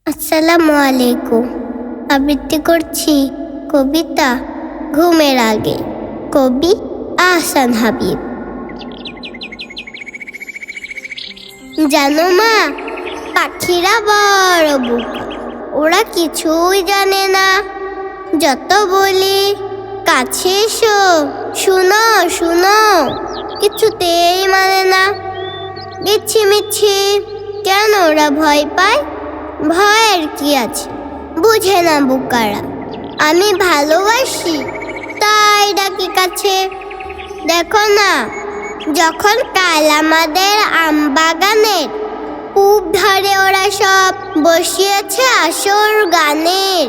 আসসালামু আলাইকুম। আবৃত্তি করছি কবিতা ঘুমের আগে, কবি আহসান হাবীব। জানো মা, পাখিরা বড় বোকা, ওরা কিছুই জানে না। যত বলি কাছে এসো, শুনো শুনো, কিছুতেই মানে না। মিছি মিছি কেন ওরা ভয় পায়? ভয়ের কি আছে, বুঝে না বোকারা। আমি ভালোবাসি তাই ডাকি কাছে। দেখো না, যখন কাল আমাদের আম বাগানের পূব ধারে ওরা সব বসিয়েছে আসর গানের,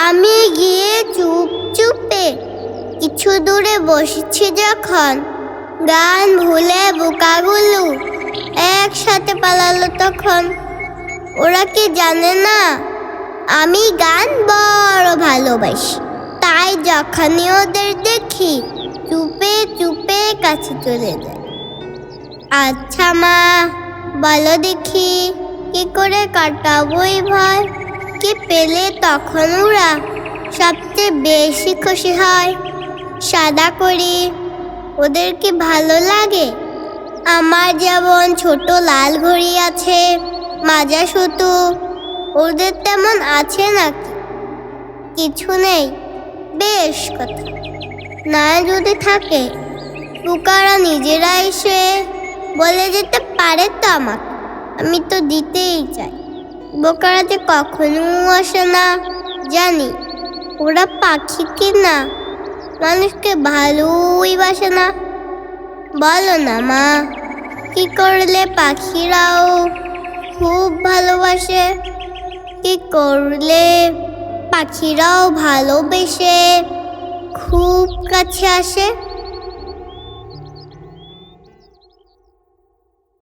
আমি গিয়ে চুপচুপে কিছু দূরে বসেছি যখন, গান ভুলে বোকাগুলো একসাথে পালালো তখন। ওরা কি জানে না আমি গান বড় ভালোবাসি, তাই যখনই ওদের দেখি চুপে চুপে কাছে চলে যায়। আচ্ছা মা, বলো দেখি কি করে কাটাবো এই ভয়? কি পেলে তখন ওরা সবচেয়ে বেশি খুশি হয়? সাদা করি ওদের কি ভালো লাগে? আমার যেমন ছোট লাল ঘড়ি আছে, মাজা সুতো, ওদের তেমন আছে নাকি? কিছু নেই। বেশ কথা, না যদি থাকে বোকারা নিজেরা এসে বলে যেতে পারে তো আমাকে, আমি তো দিতেই চাই। বোকারা যে কখনো আসে না, জানি ওরা পাখি কিনা মানুষকে ভালোই বাসে না। বলো না মা, কি করলে পাখিরাও খুব ভালোবাসে? কি করলে পাখিরাও ভালোবেসে খুব কাছে আসে?